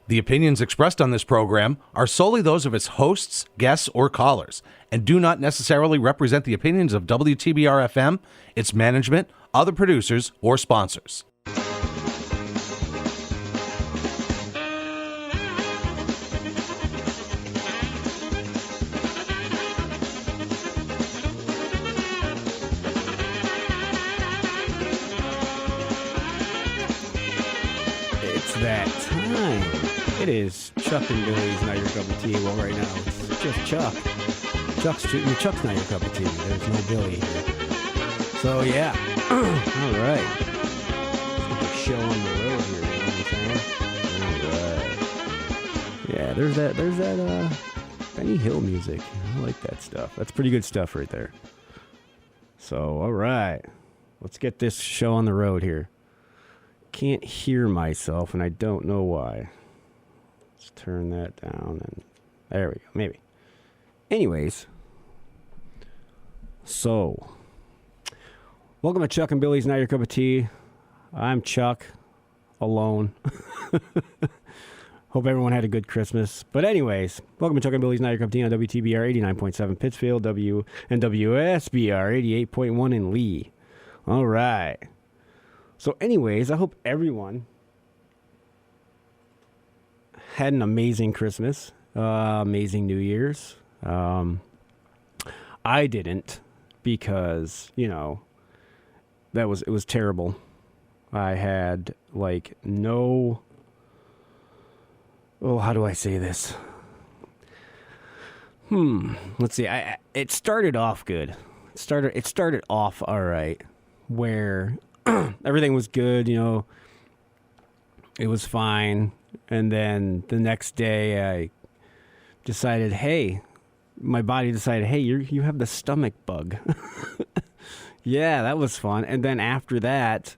The opinions expressed on this program are solely those of its hosts, guests, or callers, and do not necessarily represent the opinions of WTBR-FM, its management, other producers, or sponsors. It's that time. It is Chuck and Billy's Not Your Cup of Tea. Well, right now, it's just Chuck. Chuck's not your cup of tea. There's no Billy here. So, yeah. All right. Let's get the show on the road here, you know what I'm saying? All right. Yeah, there's that Benny Hill music. I like that stuff. That's pretty good stuff right there. So, all right. Let's get this show on the road here. Can't hear myself, and I don't know why. Let's turn that down, and there we go, maybe. Anyways, so, welcome to Chuck and Billy's Not Your Cup of Tea. I'm Chuck, alone. Hope everyone had a good Christmas. But anyways, welcome to Chuck and Billy's Not Your Cup of Tea on WTBR 89.7 Pittsfield, and WSBR 88.1 in Lee. All right. So anyways, I hope everyone had an amazing Christmas, amazing New Year's. I didn't because, it was terrible. I had how do I say this? Let's see. It started off good. It started off all right, where everything was good, it was fine. And then the next day my body decided, hey, you have the stomach bug. Yeah, that was fun. And then after that,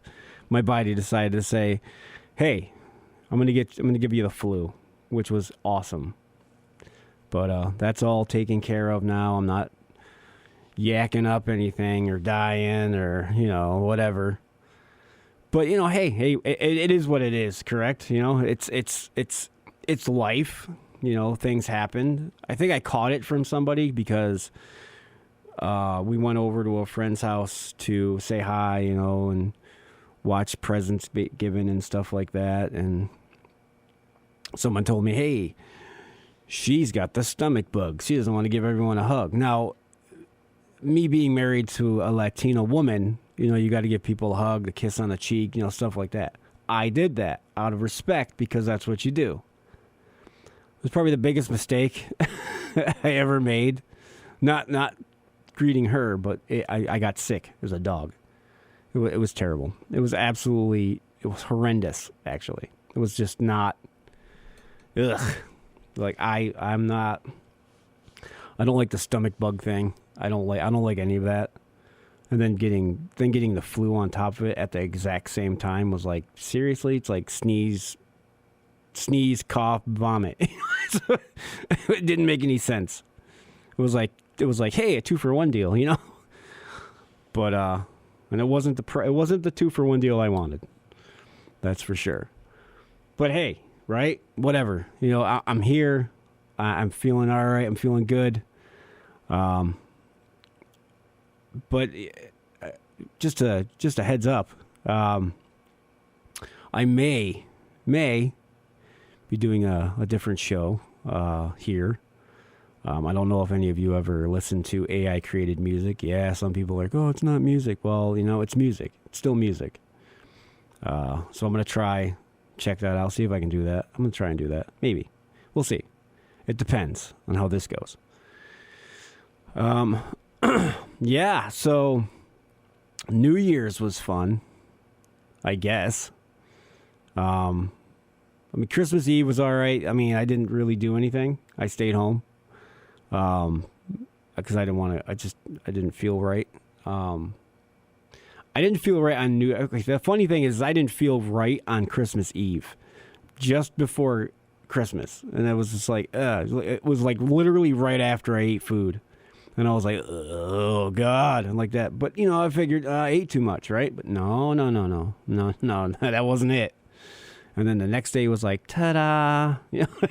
my body decided to say, hey, I'm going to give you the flu, which was awesome. But that's all taken care of now. I'm not yakking up anything or dying or, whatever. But, hey, it is what it is, correct? It's life. Things happened. I think I caught it from somebody because we went over to a friend's house to say hi, and watch presents be given and stuff like that. And someone told me, hey, she's got the stomach bug. She doesn't want to give everyone a hug. Now, me being married to a Latino woman, you got to give people a hug, a kiss on the cheek, stuff like that. I did that out of respect because that's what you do. It was probably the biggest mistake I ever made. Not greeting her, but I got sick. It was a dog. It was terrible. It was horrendous, actually. It was just not, ugh. I don't like the stomach bug thing. I don't like any of that. And then getting the flu on top of it at the exact same time was like, seriously? It's like sneeze, cough, vomit. It didn't make any sense. It was like, hey, a 2-for-1 deal, But and it wasn't the 2-for-1 deal I wanted. That's for sure. But hey, right? Whatever. I'm here. I'm feeling all right. I'm feeling good. But just a heads up, I may be doing a different show here. I don't know if any of you ever listen to AI created music. Yeah, some people are like, oh, it's not music. Well, it's music. It's still music. So I'm going to check that out, see if I can do that. I'm going to try and do that. Maybe. We'll see. It depends on how this goes. Yeah, so New Year's was fun, I guess. Christmas Eve was all right. I didn't really do anything. I stayed home because I didn't feel right. I didn't feel right on the funny thing is I didn't feel right on Christmas Eve, just before Christmas. And it was just like, it was like literally right after I ate food. And I was like, oh, God, and like that. But, I figured I ate too much, right? But no, that wasn't it. And then the next day was like, ta-da! You know,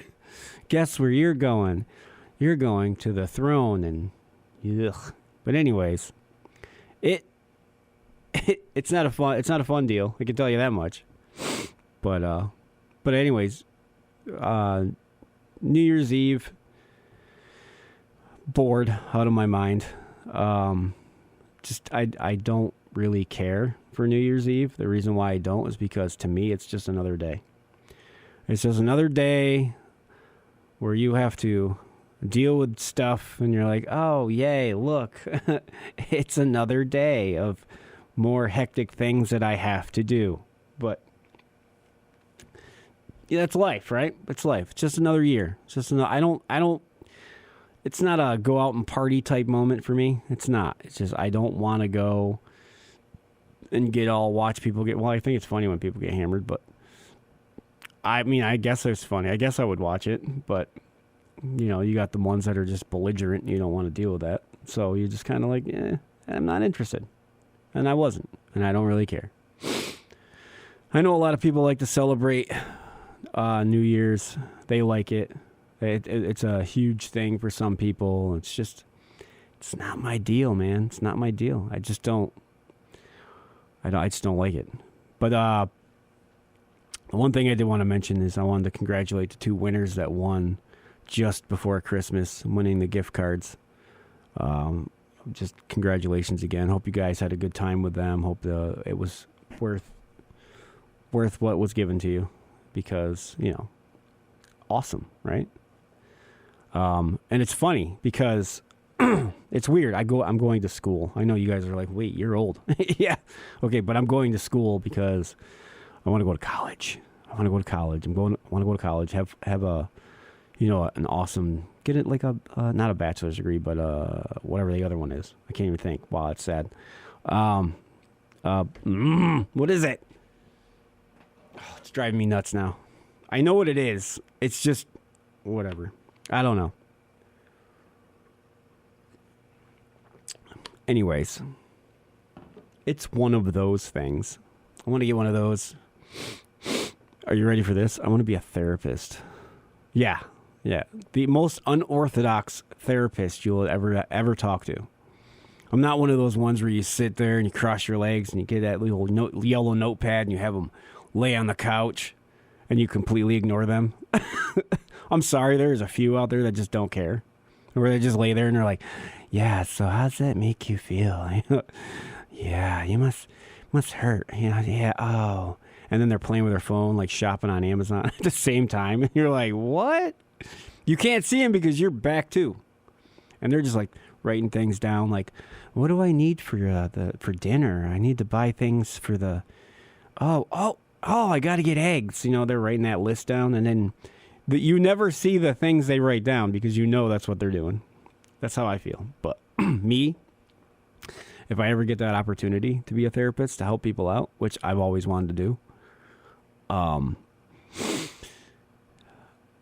guess where you're going? You're going to the throne, and ugh. But anyways, it's not a fun deal. I can tell you that much. But anyways, New Year's Eve, bored out of my mind. Just I don't really care for New Year's Eve. The reason why I don't is because to me it's just another day. It's just another day where you have to deal with stuff and you're like, oh, yay, look, it's another day of more hectic things that I have to do. But yeah, that's life, right? It's life. It's just another year. It's just I don't, it's not a go out and party type moment for me. It's not. It's just, I don't want to go and watch people get, well, I think it's funny when people get hammered, but I mean, I guess it's funny. I guess I would watch it, but you know, you got the ones that are just belligerent and you don't want to deal with that. So you just kind of like, I'm not interested. And I wasn't. And I don't really care. I know a lot of people like to celebrate New Year's. They like it. It's a huge thing for some people. It's not my deal, man. It's not my deal. I just don't like it. But the one thing I did want to mention is I wanted to congratulate the two winners that won just before Christmas, winning the gift cards. Just congratulations again. Hope you guys had a good time with them. Hope it was worth what was given to you, because, you know, awesome, right? And it's funny because it's weird. I'm going to school. I know you guys are like, wait, you're old. Yeah. Okay, but I'm going to school because I want to go to college. I want to go to college. I want to go to college. Have a, you know, an awesome, get it like a, not a bachelor's degree, but whatever the other one is. I can't even think. Wow, it's sad. What is it? Oh, it's driving me nuts now. I know what it is. It's just, whatever. I don't know. Anyways, it's one of those things. I want to get one of those. Are you ready for this? I want to be a therapist. Yeah. The most unorthodox therapist you'll ever talk to. I'm not one of those ones where you sit there and you cross your legs and you get that little yellow notepad and you have them lay on the couch and you completely ignore them. I'm sorry, there's a few out there that just don't care. Where they just lay there and they're like, yeah, so how's that make you feel? Yeah, you must hurt. Yeah, oh. And then they're playing with their phone, like shopping on Amazon at the same time. And you're like, what? You can't see them because you're back too. And they're just like writing things down, like, what do I need for dinner? I need to buy things for the, I got to get eggs. You know, they're writing that list down, and then you never see the things they write down because you know that's what they're doing. That's how I feel. But me, if I ever get that opportunity to be a therapist to help people out, which I've always wanted to do, I'm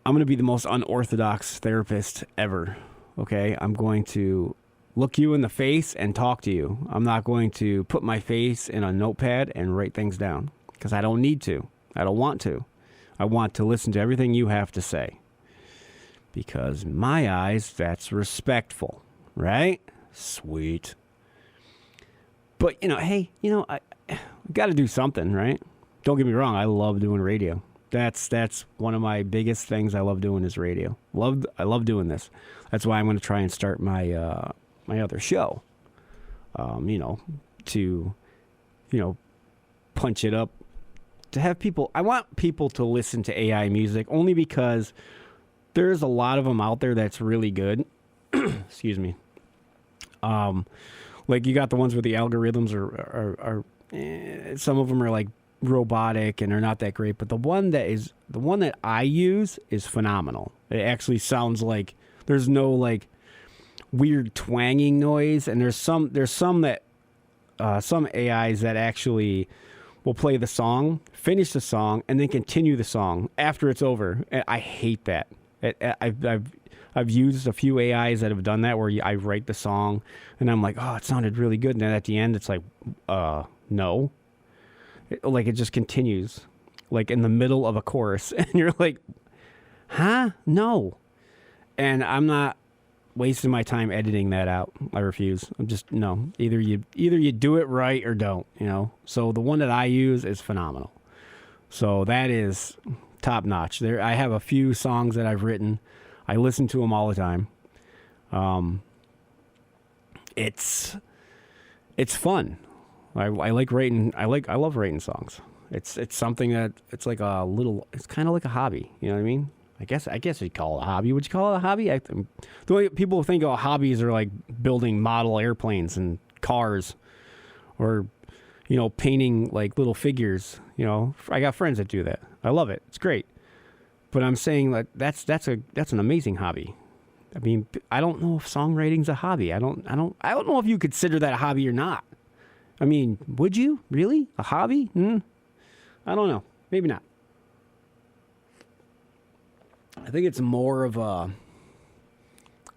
going to be the most unorthodox therapist ever. Okay, I'm going to look you in the face and talk to you. I'm not going to put my face in a notepad and write things down because I don't need to. I don't want to. I want to listen to everything you have to say because in my eyes, that's respectful, right? Sweet. But, hey, I got to do something, right? Don't get me wrong. I love doing radio. That's one of my biggest things I love doing is radio. I love doing this. That's why I'm going to try and start my my other show. To punch it up, to have people. I want people to listen to AI music only because there's a lot of them out there that's really good. Excuse me. Like you got the ones where the algorithms are some of them are like robotic and they're not that great, but the one that I use is phenomenal. It actually sounds like there's no like weird twanging noise, and there's some that some AIs that actually will play the song, finish the song, and then continue the song after it's over. And I hate that. I've used a few AIs that have done that where I write the song and I'm like, oh, it sounded really good, and then at the end it's like, no. It just continues. like in the middle of a chorus, and you're like, huh? No. And I'm not wasting my time editing that out. I refuse. I'm just, no. Either you do it right or don't, you know? So the one that I use is phenomenal. So that is top notch. There, I have a few songs that I've written. I listen to them all the time. It's fun. I like writing. I love writing songs. It's something that it's kind of like a hobby. You know what I mean? I guess you'd call it a hobby. Would you call it a hobby? The way people think of hobbies are like building model airplanes and cars, or, you know, painting like little figures. You know, I got friends that do that. I love it. It's great. But I'm saying that that's an amazing hobby. I mean, I don't know if songwriting's a hobby. I don't know if you consider that a hobby or not. I mean, would you really? A hobby? I don't know. Maybe not. I think it's more of a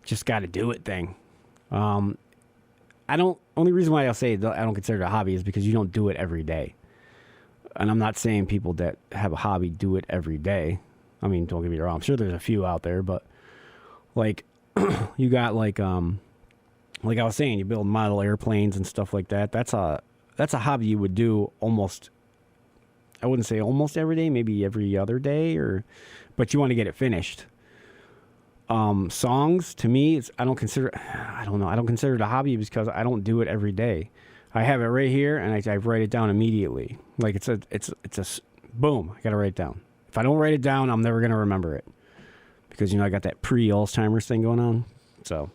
just got to do it thing. Only reason why I'll say I don't consider it a hobby is because you don't do it every day. And I'm not saying people that have a hobby do it every day. I mean, don't get me wrong. I'm sure there's a few out there, but like you got like I was saying, you build model airplanes and stuff like that. That's a hobby you would do almost. I wouldn't say almost every day, maybe every other day, but you want to get it finished. Songs to me, I don't consider it a hobby because I don't do it every day. I have it right here and I write it down immediately. Like it's a boom. I got to write it down. If I don't write it down, I'm never going to remember it because, you know, I got that pre-Alzheimer's thing going on. So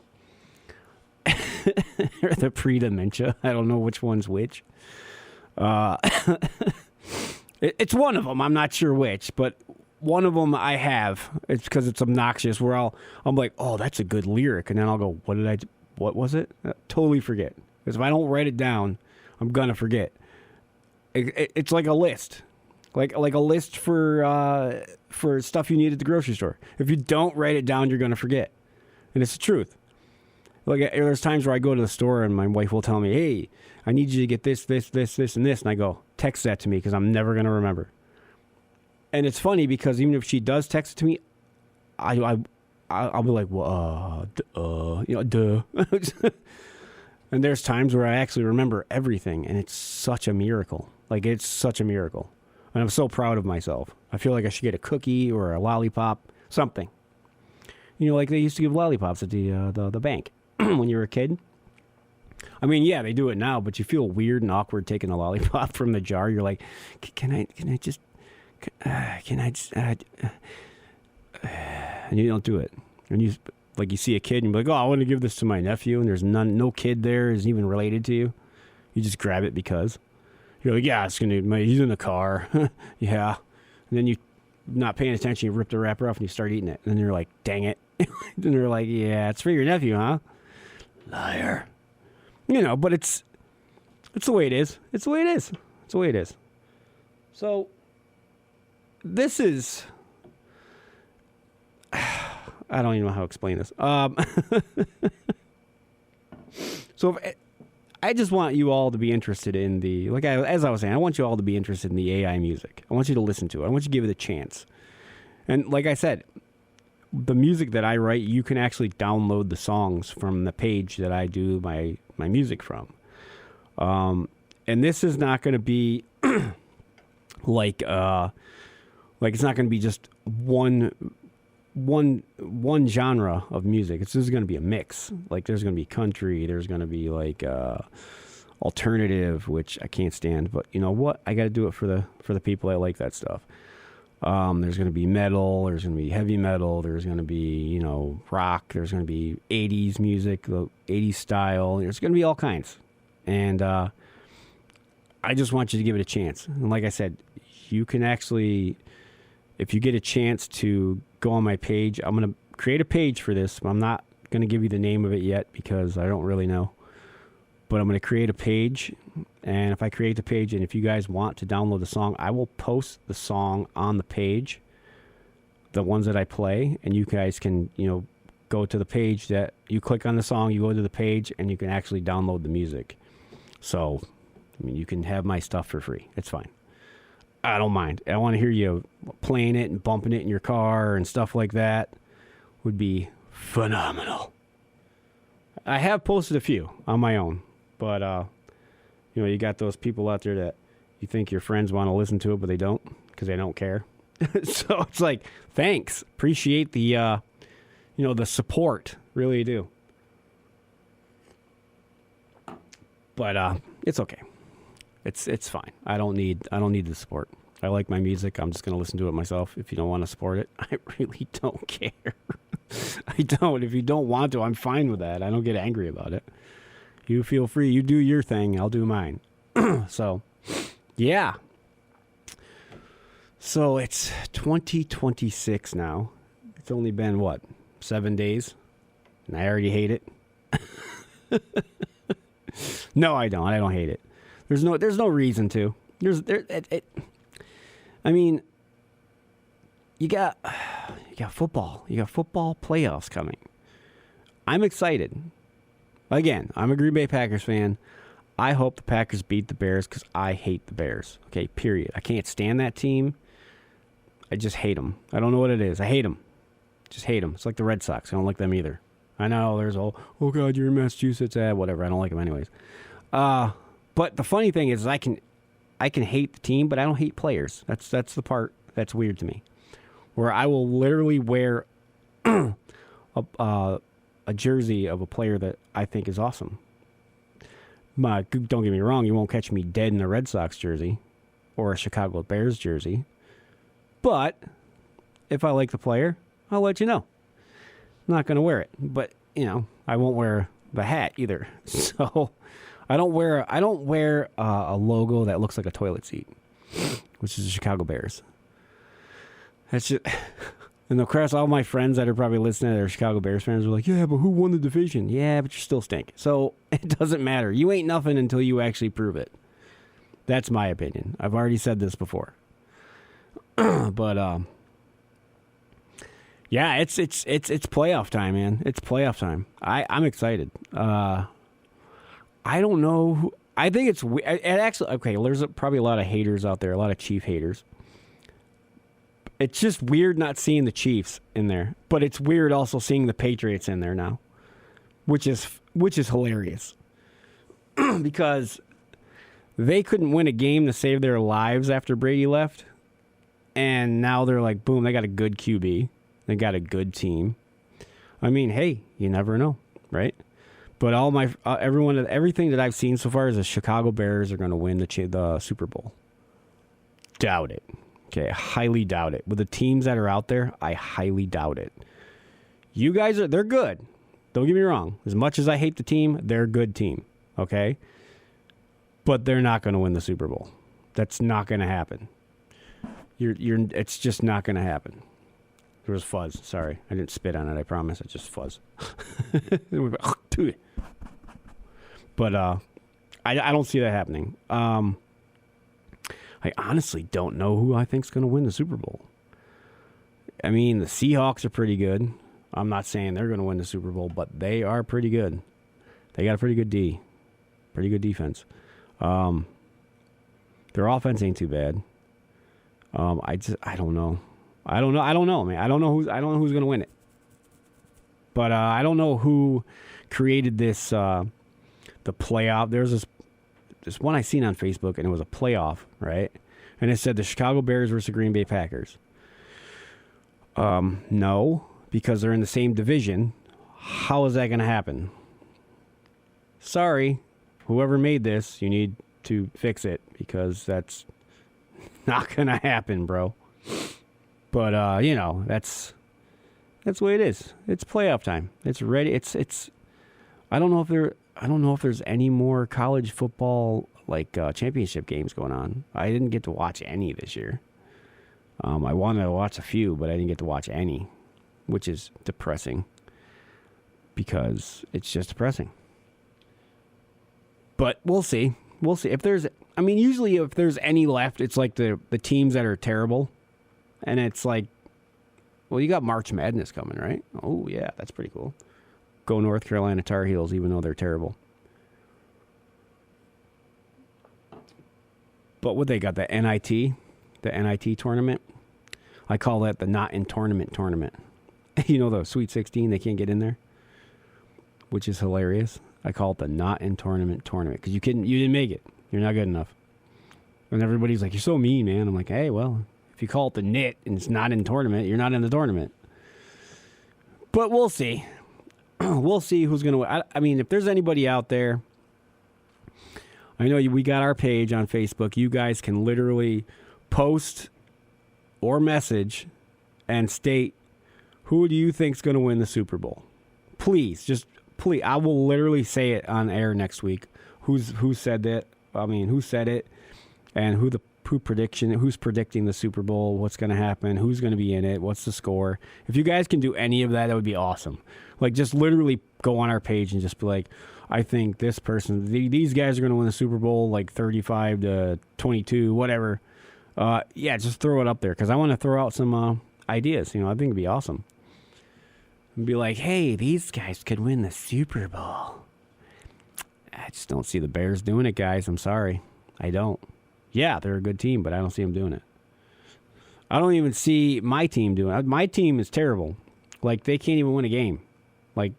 or the pre-dementia. I don't know which one's which. It's one of them. I'm not sure which, but one of them I have. It's because it's obnoxious. Where I'm like, oh, that's a good lyric, and then I'll go, what was it? Totally forget. Because if I don't write it down, I'm gonna forget. It's like a list, like a list for stuff you need at the grocery store. If you don't write it down, you're gonna forget, and it's the truth. Like there's times where I go to the store and my wife will tell me, "Hey, I need you to get this, and this," and I go, "Text that to me because I'm never gonna remember." And it's funny because even if she does text it to me, I'll be like, well, duh. And there's times where I actually remember everything, and it's such a miracle. Like, it's such a miracle. And I'm so proud of myself. I feel like I should get a cookie or a lollipop, something. You know, like they used to give lollipops at the bank when you were a kid. I mean, yeah, they do it now, but you feel weird and awkward taking a lollipop from the jar. You're like, can I just, and you don't do it. And you see a kid and you're like, oh, I want to give this to my nephew, and there's no kid there is even related to you. You just grab it because you're like, yeah, he's in the car. Yeah. And then you, not paying attention, you rip the wrapper off and you start eating it. And then you're like, dang it. Then they're like, yeah, it's for your nephew, huh? Liar. You know, but it's the way it is. It's the way it is. It's the way it is. So this is, I don't even know how to explain this. So I just want you all to be interested in as I was saying, I want you all to be interested in the AI music. I want you to listen to it. I want you to give it a chance. And like I said, the music that I write, you can actually download the songs from the page that I do my music from. And this is not going to be like it's not going to be just one genre of music. This is going to be a mix. Like there's going to be country, there's going to be like alternative, which I can't stand, but you know what? I got to do it for the people that like that stuff. There's going to be metal, there's going to be heavy metal, there's going to be, you know, rock, there's going to be 80s music, the 80s style, there's going to be all kinds. And I just want you to give it a chance. And like I said, you can actually, if you get a chance to go on my page, I'm going to create a page for this. I'm not going to give you the name of it yet because I don't really know. But I'm going to create a page, and if I create the page and if you guys want to download the song, I will post the song on the page, the ones that I play, and you guys can, you know, go to the page that you click on the song, you go to the page, and you can actually download the music. So, I mean, you can have my stuff for free. It's fine. I don't mind. I want to hear you playing it and bumping it in your car and stuff like that. Would be phenomenal. I have posted a few on my own, but you got those people out there that you think your friends want to listen to it, but they don't because they don't care. So it's like, thanks, appreciate the the support, really do. But it's okay. It's fine. I don't need the support. I like my music. I'm just going to listen to it myself. If you don't want to support it, I really don't care. I don't. If you don't want to, I'm fine with that. I don't get angry about it. You feel free. You do your thing. I'll do mine. So, yeah. So it's 2026 now. It's only been, 7 days? And I already hate it. No, I don't. I don't hate it. There's no reason to. I mean, you got football. You got football playoffs coming. I'm excited. Again, I'm a Green Bay Packers fan. I hope the Packers beat the Bears because I hate the Bears. Okay, period. I can't stand that team. I just hate them. I don't know what it is. I hate them. Just hate them. It's like the Red Sox. I don't like them either. I know there's oh God, you're in Massachusetts. Whatever. I don't like them anyways. But the funny thing is I can hate the team, but I don't hate players. That's the part that's weird to me. Where I will literally wear a jersey of a player that I think is awesome. Don't get me wrong, you won't catch me dead in a Red Sox jersey or a Chicago Bears jersey. But if I like the player, I'll let you know. I'm not going to wear it, but I won't wear the hat either. So I don't wear a logo that looks like a toilet seat, which is the Chicago Bears. That's just, and across all my friends that are probably listening that are Chicago Bears fans are like, yeah, but who won the division? Yeah, but you still stink. So it doesn't matter. You ain't nothing until you actually prove it. That's my opinion. I've already said this before. But yeah, it's playoff time, man. It's playoff time. I'm excited. I don't know. I think it's actually okay. There's probably a lot of haters out there, a lot of Chief haters. It's just weird not seeing the Chiefs in there, but it's weird also seeing the Patriots in there now, which is hilarious because they couldn't win a game to save their lives after Brady left, and now they're like, boom, they got a good QB, they got a good team. I mean, hey, you never know, right? But all my everything that I've seen so far is the Chicago Bears are going to win the Super Bowl. Doubt it. Okay, I highly doubt it. With the teams that are out there, I highly doubt it. You guys they're good. Don't get me wrong. As much as I hate the team, they're a good team. Okay? But they're not going to win the Super Bowl. That's not going to happen. It's just not going to happen. There was fuzz. Sorry. I didn't spit on it, I promise. It's just fuzz. But I don't see that happening. I honestly don't know who I think's going to win the Super Bowl. I mean, the Seahawks are pretty good. I'm not saying they're going to win the Super Bowl, but they are pretty good. They got a pretty good pretty good defense. Their offense ain't too bad. I don't know. I don't know, man. I don't know who's going to win it. But I don't know who created this the playoff. There's this one I seen on Facebook, and it was a playoff, right? And it said the Chicago Bears versus the Green Bay Packers. No, because they're in the same division. How is that going to happen? Sorry, whoever made this, you need to fix it, because that's not going to happen, bro. But that's the way it is. It's playoff time. It's ready. It's. I don't know if there's any more college football championship games going on. I didn't get to watch any this year. I wanted to watch a few, but I didn't get to watch any, which is depressing because it's just depressing. But we'll see. We'll see. Usually if there's any left, it's like the teams that are terrible. And it's like, well, you got March Madness coming, right? Oh, yeah, that's pretty cool. Go North Carolina Tar Heels, even though they're terrible. But what they got, the NIT, the NIT tournament. I call that the not in tournament. You know, the Sweet 16, they can't get in there, which is hilarious. I call it the not in tournament because you didn't make it. You're not good enough. And everybody's like, you're so mean, man. I'm like, hey, well, if you call it the NIT and it's not in tournament, you're not in the tournament. But we'll see. We'll see who's going to win. I mean, if there's anybody out there, I know we got our page on Facebook. You guys can literally post or message and state, who do you think's going to win the Super Bowl? Please, please. I will literally say it on air next week. Who said that? I mean, who said it, and who's predicting the Super Bowl? What's going to happen? Who's going to be in it? What's the score? If you guys can do any of that, that would be awesome. Like, just literally go on our page and just be like, I think this person, these guys are going to win the Super Bowl, like 35-22, whatever. Yeah, just throw it up there because I want to throw out some ideas. You know, I think it'd be awesome. And be like, hey, these guys could win the Super Bowl. I just don't see the Bears doing it, guys. I'm sorry. I don't. Yeah, they're a good team, but I don't see them doing it. I don't even see my team doing it. My team is terrible. Like, they can't even win a game. Like,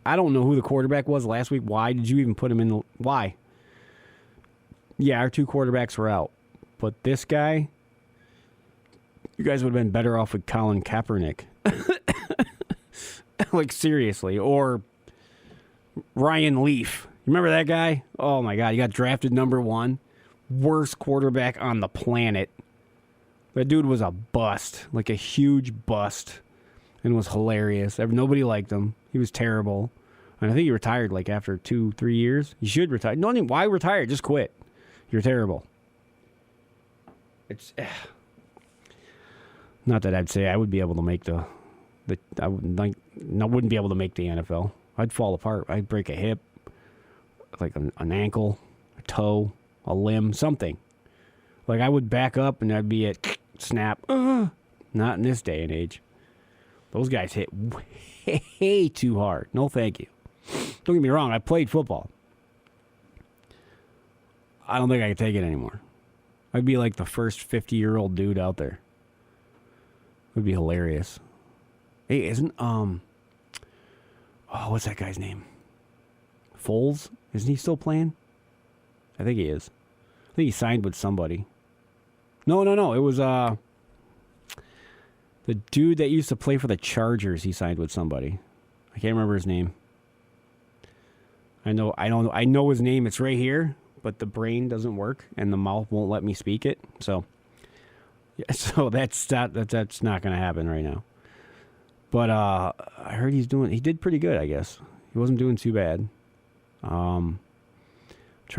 I don't know who the quarterback was last week. Why did you even put him in? Why? Yeah, our two quarterbacks were out. But this guy, you guys would have been better off with Colin Kaepernick. Like, seriously. Or Ryan Leaf. You remember that guy? Oh, my God. He got drafted number 1. Worst quarterback on the planet. That dude was a bust. Like a huge bust. And was hilarious. Nobody liked him. He was terrible. And I think he retired like after 2-3 years. You should retire. No, why retire? Just quit. You're terrible. It's not that I'd say I would be able to make I wouldn't be able to make the NFL. I'd fall apart. I'd break a hip, like an ankle, a toe, a limb, something. Like I would back up and I'd be at snap. Not in this day and age. Those guys hit way too hard. No, thank you. Don't get me wrong. I played football. I don't think I could take it anymore. I'd be like the first 50-year-old dude out there. It would be hilarious. Hey, what's that guy's name? Foles? Isn't he still playing? I think he is. I think he signed with somebody. No. It was the dude that used to play for the Chargers. He signed with somebody. I can't remember his name. I know his name. It's right here, but the brain doesn't work and the mouth won't let me speak it. So that's not going to happen right now. But I heard he did pretty good, I guess. He wasn't doing too bad. Trying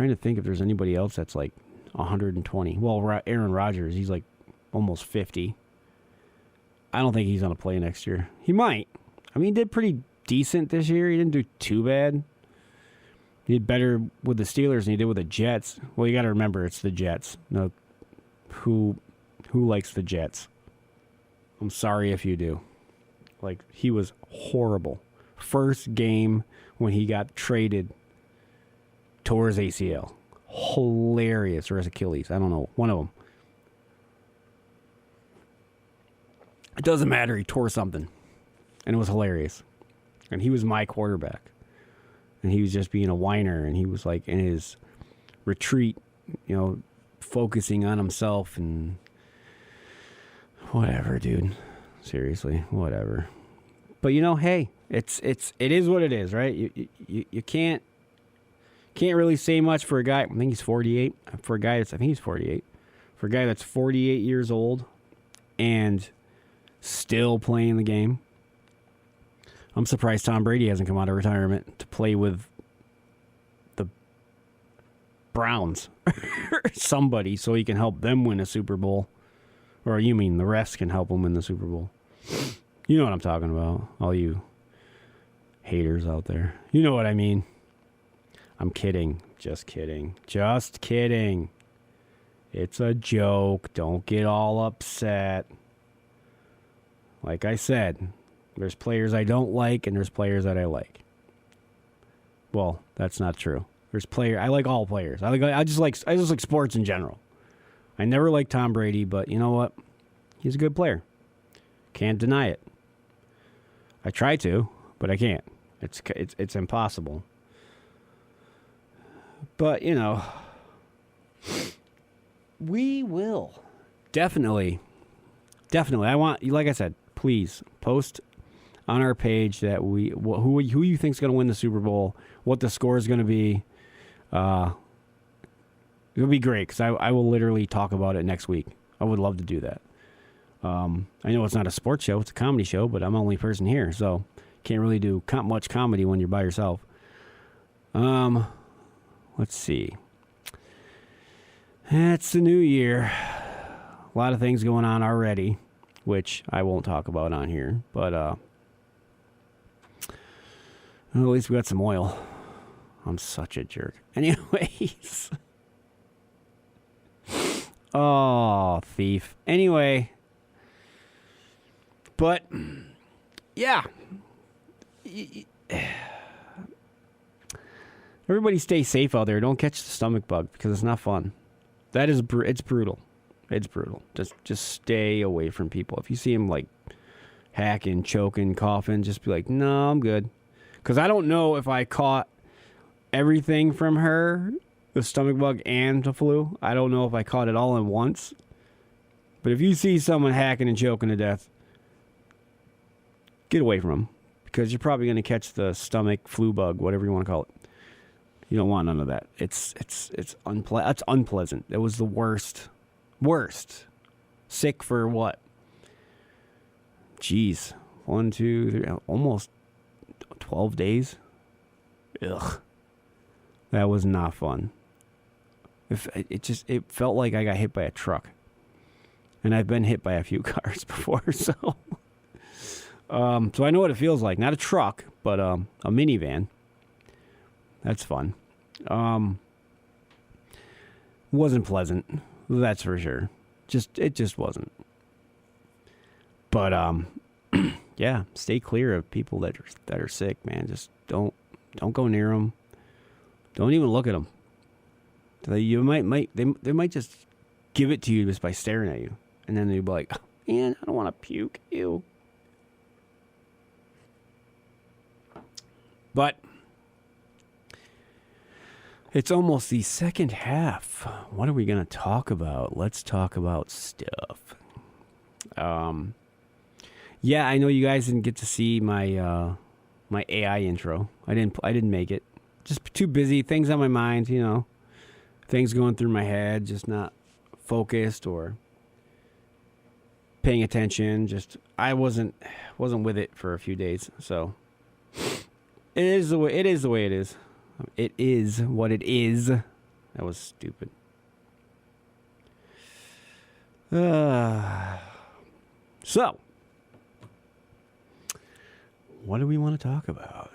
to think if there's anybody else that's like 120. Well, Aaron Rodgers, he's like almost 50. I don't think he's going to play next year. He might. I mean, he did pretty decent this year. He didn't do too bad. He did better with the Steelers than he did with the Jets. Well, you got to remember, it's the Jets. No, who likes the Jets? I'm sorry if you do. Like, he was horrible. First game when he got traded, tore his ACL. Hilarious. Or his Achilles. I don't know. One of them. It doesn't matter. He tore something. And it was hilarious. And he was my quarterback. And he was just being a whiner. And he was like in his retreat, focusing on himself and whatever, dude. Seriously, whatever. But hey, it is what it is, right? You can't really say much for a guy. I think he's 48. I think he's 48. For a guy that's 48 years old and still playing the game. I'm surprised Tom Brady hasn't come out of retirement to play with the Browns or somebody so he can help them win a Super Bowl. Or you mean the refs can help them win the Super Bowl. You know what I'm talking about, all you haters out there. You know what I mean. I'm kidding. Just kidding. Just kidding. It's a joke. Don't get all upset. Like I said, there's players I don't like and there's players that I like. Well, that's not true. I like all players. I just like sports in general. I never liked Tom Brady, but you know what? He's a good player. Can't deny it. I try to, but I can't. It's impossible. But, you know, we will. Definitely. I want, like I said, please post on our page that who you think is going to win the Super Bowl, what the score is going to be. It'll be great because I will literally talk about it next week. I would love to do that. I know it's not a sports show, it's a comedy show, but I'm the only person here, so can't really do much comedy when you're by yourself. Let's see. It's the new year. A lot of things going on already, which I won't talk about on here, but well, at least we got some oil. I'm such a jerk. Anyways. Oh, thief. Anyway. But, yeah. Everybody stay safe out there. Don't catch the stomach bug because it's not fun. It's brutal. It's brutal. Just stay away from people. If you see them like hacking, choking, coughing, just be like, no, I'm good. Because I don't know if I caught everything from her, the stomach bug and the flu. I don't know if I caught it all at once. But if you see someone hacking and choking to death, get away from them. Because you're probably going to catch the stomach flu bug, whatever you want to call it. You don't want none of that. It's unpleasant. It was the worst. Sick for what? Jeez. 1, 2, 3, almost 12 days. Ugh. That was not fun. It felt like I got hit by a truck. And I've been hit by a few cars before, so. So I know what it feels like. Not a truck, but a minivan. That's fun. Wasn't pleasant. That's for sure. It just wasn't. But yeah, stay clear of people that are sick, man. Just don't go near them. Don't even look at them. They might just give it to you just by staring at you, and then they'll be like, "Man, I don't want to puke." Ew. But it's almost the second half. What are we going to talk about? Let's talk about stuff. Yeah, I know you guys didn't get to see my my AI intro. I didn't make it. Just too busy. Things on my mind, you know. Things going through my head. Just not focused or paying attention. Just I wasn't with it for a few days. So it is the way it is. It is what it is. That was stupid. So, what do we want to talk about?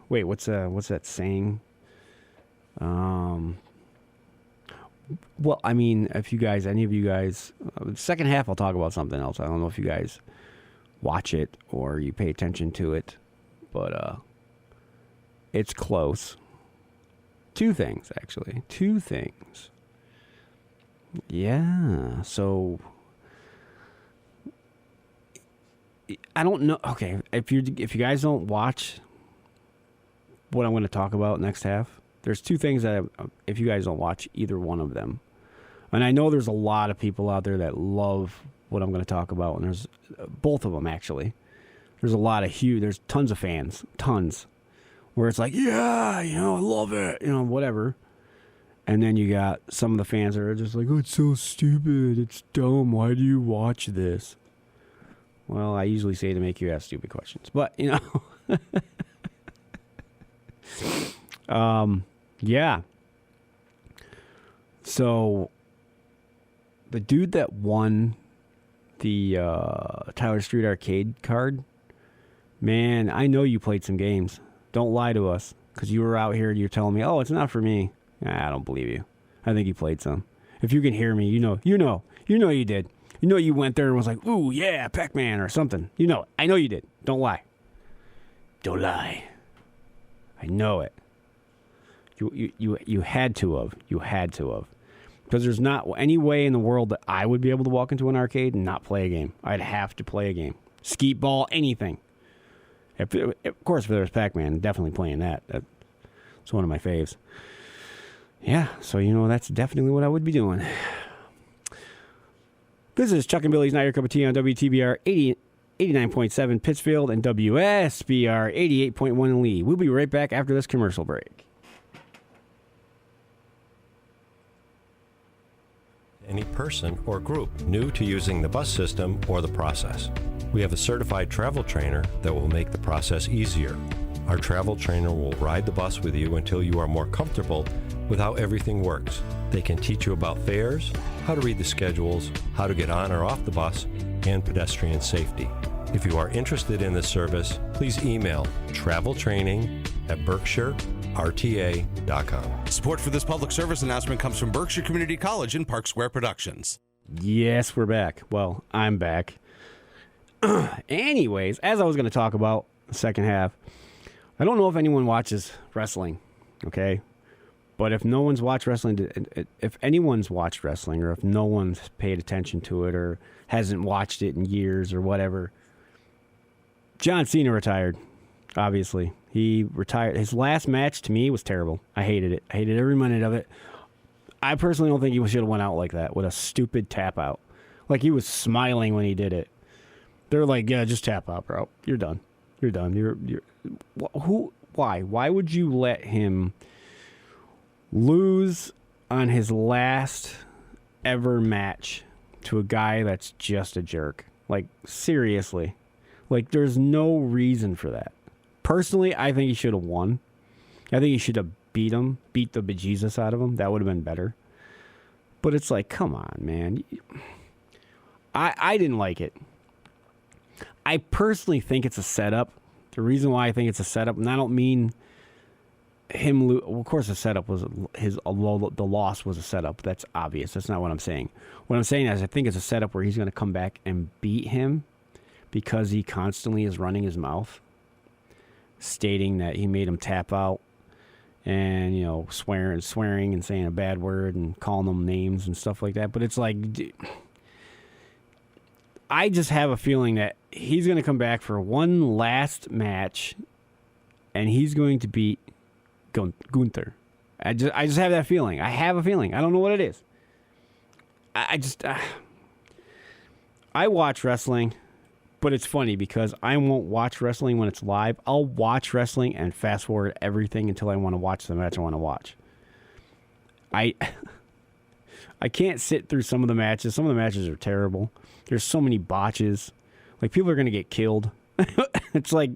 Wait, what's that saying? Well, I mean, if you guys, any of you guys, the second half I'll talk about something else. I don't know if you guys watch it or you pay attention to it, but it's close. Two things. Yeah, so I don't know. Okay, if you guys don't watch what I'm going to talk about next half, there's two things that if you guys don't watch either one of them, and I know there's a lot of people out there that love what I'm going to talk about, and there's both of them actually. There's there's tons of fans, where it's like, yeah, you know, I love it, you know, whatever. And then you got some of the fans that are just like, oh, it's so stupid, it's dumb, why do you watch this? Well, I usually say to make you ask stupid questions, but, you know. Yeah. So, the dude that won the Tyler Street Arcade card, man, I know you played some games. Don't lie to us, because you were out here and you're telling me, oh, it's not for me. I don't believe you. I think you played some. If you can hear me, you know you did. You know you went there and was like, ooh, yeah, Pac-Man or something. You know it. I know you did. Don't lie. Don't lie. I know it. You had to have. You had to have. Because there's not any way in the world that I would be able to walk into an arcade and not play a game. I'd have to play a game. Skeet ball, anything. Of course, if there was Pac-Man, definitely playing that. That's one of my faves. Yeah, so that's definitely what I would be doing. This is Chuck and Billy's Not Your Cup of Tea on WTBR 89.7 Pittsfield and WSBR 88.1 in Lee. We'll be right back after this commercial break. Any person or group new to using the bus system or the process. We have a certified travel trainer that will make the process easier. Our travel trainer will ride the bus with you until you are more comfortable with how everything works. They can teach you about fares, how to read the schedules, how to get on or off the bus, and pedestrian safety. If you are interested in this service, please email traveltraining@berkshirerta.com. Support for this public service announcement comes from Berkshire Community College and Park Square Productions. Yes, we're back. Well, I'm back. Anyways, as I was going to talk about the second half, I don't know if anyone watches wrestling, okay? But if no one's watched wrestling, if anyone's watched wrestling, or if no one's paid attention to it, or hasn't watched it in years, or whatever, John Cena retired, obviously. He retired. His last match, to me, was terrible. I hated it. I hated every minute of it. I personally don't think he should have went out like that, with a stupid tap out. Like, he was smiling when he did it. They're like, yeah, just tap out, bro. You're done. You're done. Why? Why would you let him lose on his last ever match to a guy that's just a jerk? Like, seriously. Like, there's no reason for that. Personally, I think he should have won. I think he should have beat the bejesus out of him. That would have been better. But it's like, come on, man. I didn't like it. I personally think it's a setup. The reason why I think it's a setup, and I don't mean him lose. Well, of course, the setup was the loss was a setup. That's obvious. That's not what I'm saying. What I'm saying is I think it's a setup where he's going to come back and beat him because he constantly is running his mouth, stating that he made him tap out, and swearing and saying a bad word and calling them names and stuff like that. But it's like, I just have a feeling that he's going to come back for one last match, and he's going to beat Gunther. I just have that feeling. I have a feeling. I don't know what it is. I watch wrestling, but it's funny because I won't watch wrestling when it's live. I'll watch wrestling and fast forward everything until I want to watch the match I want to watch. I can't sit through some of the matches. Some of the matches are terrible. There's so many botches. Like, people are going to get killed. It's like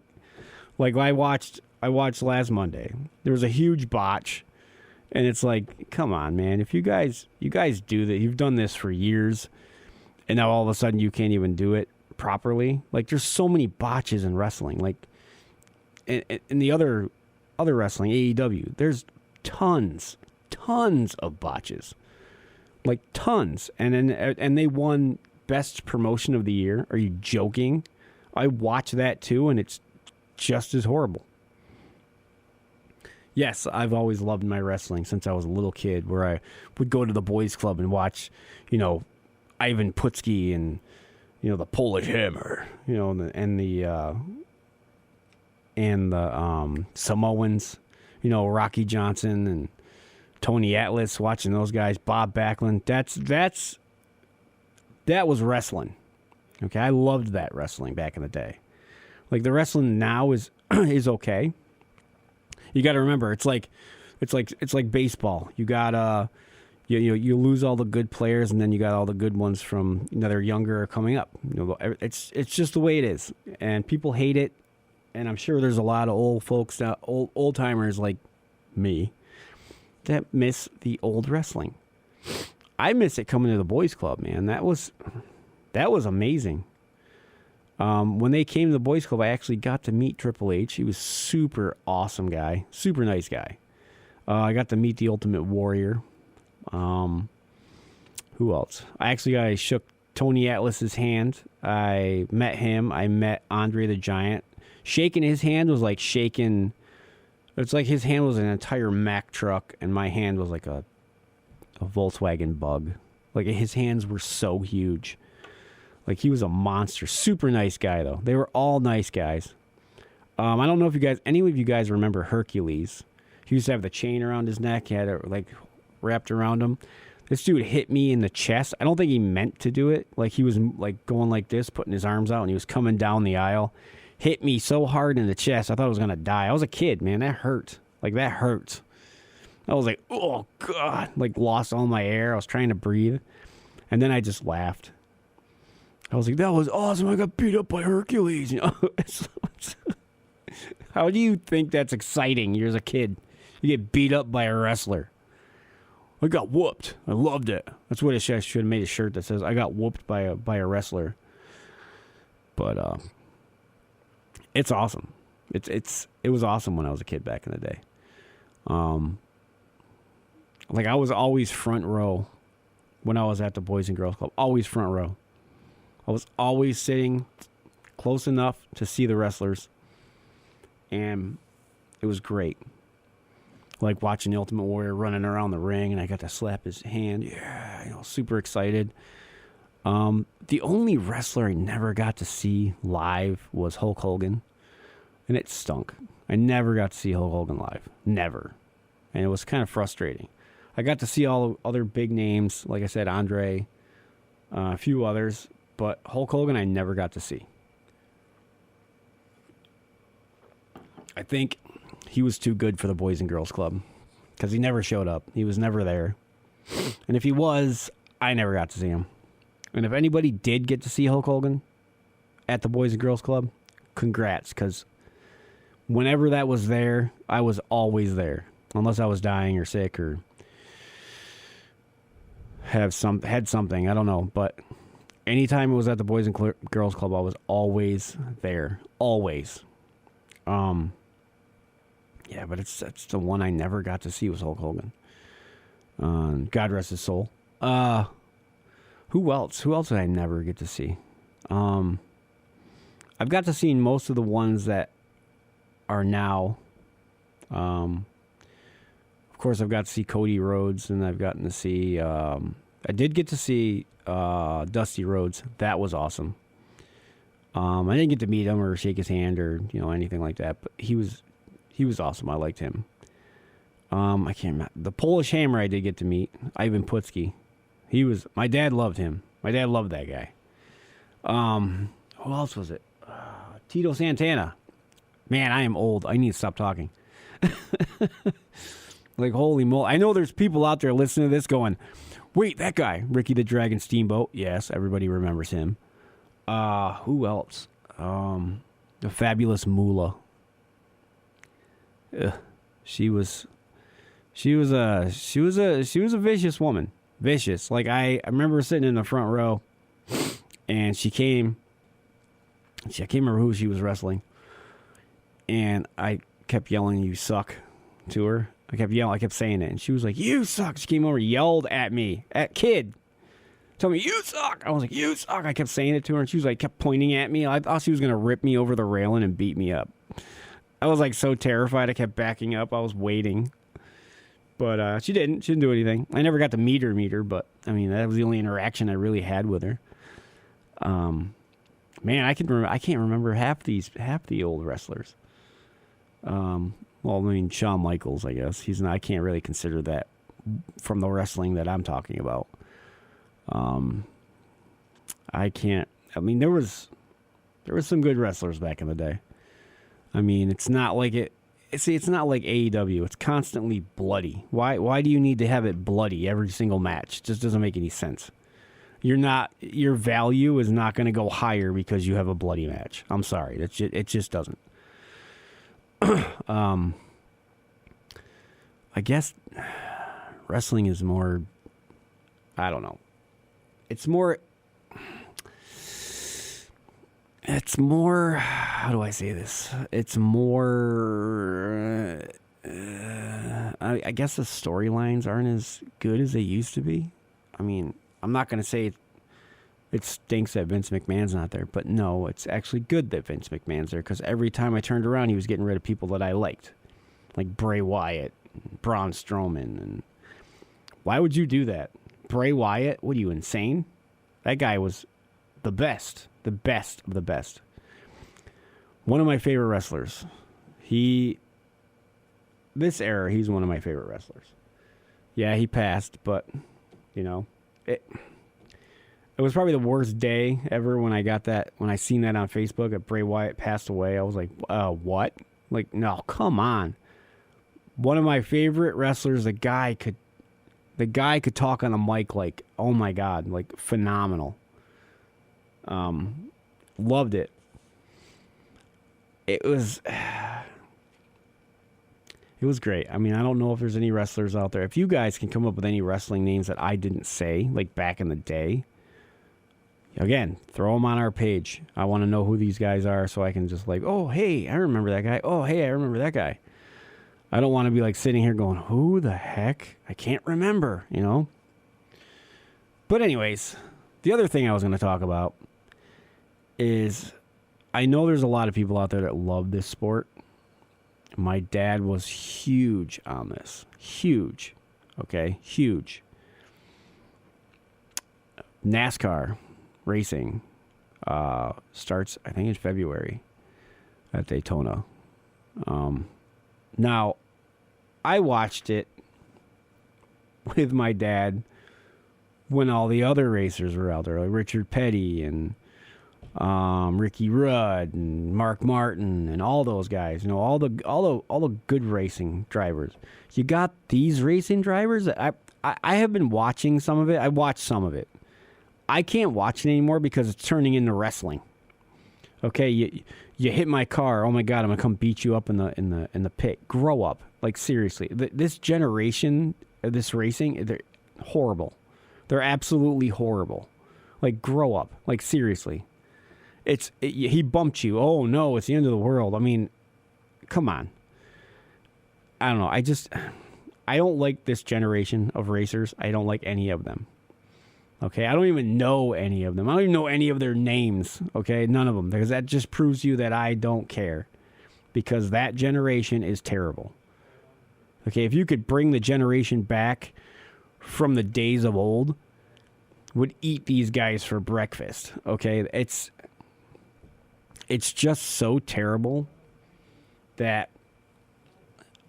I watched last Monday. There was a huge botch, and it's like, come on, man. If you guys do that, you've done this for years, and now all of a sudden you can't even do it properly. Like, there's so many botches in wrestling. Like, in the other wrestling, AEW, there's tons of botches. Like, tons. And they won Best Promotion of the Year. Are you joking? I watch that too, and it's just as horrible. Yes, I've always loved my wrestling since I was a little kid, where I would go to the boys' club and watch, Ivan Putski and, the Polish Hammer, and the Samoans, Rocky Johnson and Tony Atlas, watching those guys, Bob Backlund. That was wrestling. Okay, I loved that wrestling back in the day. Like, the wrestling now is okay. You got to remember, it's like baseball. You got you lose all the good players, and then you got all the good ones from that are younger or coming up. It's just the way it is, and people hate it. And I'm sure there's a lot of old folks, old timers like me, that miss the old wrestling. I miss it coming to the boys' club, man. That was amazing. When they came to the boys' club, I actually got to meet Triple H. He was super awesome guy, super nice guy. I got to meet the Ultimate Warrior. Who else? I shook Tony Atlas's hand. I met him. I met Andre the Giant. Shaking his hand was like shaking. It's like his hand was an entire Mack truck, and my hand was like a a Volkswagen Bug. Like, his hands were so huge. Like, he was a monster. Super nice guy, though. They were all nice guys. I don't know if any of you guys remember Hercules. He used to have the chain around his neck. He had it, like, wrapped around him. This dude hit me in the chest. I don't think he meant to do it. Like, he was, like, going like this, putting his arms out, and he was coming down the aisle. Hit me so hard in the chest, I thought I was going to die. I was a kid, man. That hurt. Like, that hurt. I was like, oh, God. Like, lost all my air. I was trying to breathe. And then I just laughed. I was like, that was awesome. I got beat up by Hercules. You know? How do you think that's exciting? You're as a kid. You get beat up by a wrestler. I got whooped. I loved it. That's what it should. I should have made a shirt that says, I got whooped by a wrestler. But it's awesome. It was awesome when I was a kid back in the day. Like, I was always front row when I was at the Boys and Girls Club. Always front row. I was always sitting close enough to see the wrestlers. And it was great. Like watching the Ultimate Warrior running around the ring, and I got to slap his hand. Yeah, you know, super excited. The only wrestler I never got to see live was Hulk Hogan, and it stunk. I never got to see Hulk Hogan live. Never. And it was kind of frustrating. I got to see all the other big names, like I said, Andre, a few others, but Hulk Hogan I never got to see. I think he was too good for the Boys and Girls Club because he never showed up. He was never there. And if he was, I never got to see him. And if anybody did get to see Hulk Hogan at the Boys and Girls Club, congrats, because whenever that was there, I was always there. Unless I was dying or sick or had something. I don't know. But anytime it was at the Boys and Girls Club, I was always there. Always. Yeah, but that's the one I never got to see was Hulk Hogan. God rest his soul. Who else? Who else did I never get to see? I've got to see most of the ones that are now. Of course, I've got to see Cody Rhodes, and I've gotten to see. I did get to see Dusty Rhodes. That was awesome. I didn't get to meet him or shake his hand or anything like that, but he was awesome. I liked him. I can't remember. The Polish Hammer I did get to meet, Ivan Putski. My dad loved him. My dad loved that guy. Who else was it? Tito Santana. Man, I am old. I need to stop talking. Like, holy moly. I know there's people out there listening to this going, wait, that guy, Ricky the Dragon Steamboat. Yes, everybody remembers him. Who else? The Fabulous Moolah. She was a vicious woman. Vicious. Like, I remember sitting in the front row, and I can't remember who she was wrestling, and I kept yelling, "You suck," to her. I kept saying it, and she was like, "You suck." She came over, yelled at me, kid. Told me, "You suck." I was like, "You suck." I kept saying it to her, and she was like, kept pointing at me. I thought she was going to rip me over the railing and beat me up. I was like so terrified. I kept backing up. I was waiting. But she didn't. She didn't do anything. I never got to meet her, but I mean, that was the only interaction I really had with her. Man, I can't remember half the old wrestlers. Well, I mean, Shawn Michaels, I guess. He's not. I can't really consider that from the wrestling that I'm talking about. I can't. I mean, there was some good wrestlers back in the day. I mean, it's not like it's not like AEW. It's constantly bloody. Why do you need to have it bloody every single match? It just doesn't make any sense. Your value is not going to go higher because you have a bloody match. I'm sorry. It just doesn't. I guess wrestling is more, I don't know. It's more, how do I say this? It's more, I guess the storylines aren't as good as they used to be. I mean, I'm not going to say it stinks that Vince McMahon's not there, but no, it's actually good that Vince McMahon's there because every time I turned around, he was getting rid of people that I liked, like Bray Wyatt, Braun Strowman, and Why would you do that? Bray Wyatt? What are you, insane? That guy was the best of the best. One of my favorite wrestlers. This era, he's one of my favorite wrestlers. Yeah, he passed, but, it was probably the worst day ever when I seen that on Facebook that Bray Wyatt passed away. I was like, what? Like, no, come on. One of my favorite wrestlers, the guy could talk on a mic like, oh my God, like phenomenal. Loved it. It was great. I mean, I don't know if there's any wrestlers out there. If you guys can come up with any wrestling names that I didn't say, like back in the day, again, throw them on our page. I want to know who these guys are so I can just like, oh, hey, I remember that guy. Oh, hey, I remember that guy. I don't want to be like sitting here going, who the heck? I can't remember, But anyways, the other thing I was going to talk about is I know there's a lot of people out there that love this sport. My dad was huge on this. Huge. Okay? Huge. NASCAR racing starts, I think, in February at Daytona. Now, I watched it with my dad when all the other racers were out there, like Richard Petty and Ricky Rudd and Mark Martin and all those guys, all the good racing drivers. You got these racing drivers. I have been watching some of it. I watched some of it. I can't watch it anymore because it's turning into wrestling. Okay, you hit my car. Oh my God, I'm gonna come beat you up in the pit. Grow up, like seriously. This generation of this racing, they're horrible. They're absolutely horrible. Like grow up, like seriously. He bumped you. Oh no, it's the end of the world. I mean, come on. I don't know. I don't like this generation of racers. I don't like any of them. Okay, I don't even know any of them. I don't even know any of their names. Okay, none of them, because that just proves to you that I don't care, because that generation is terrible. Okay, if you could bring the generation back from the days of old, would eat these guys for breakfast. Okay, it's just so terrible that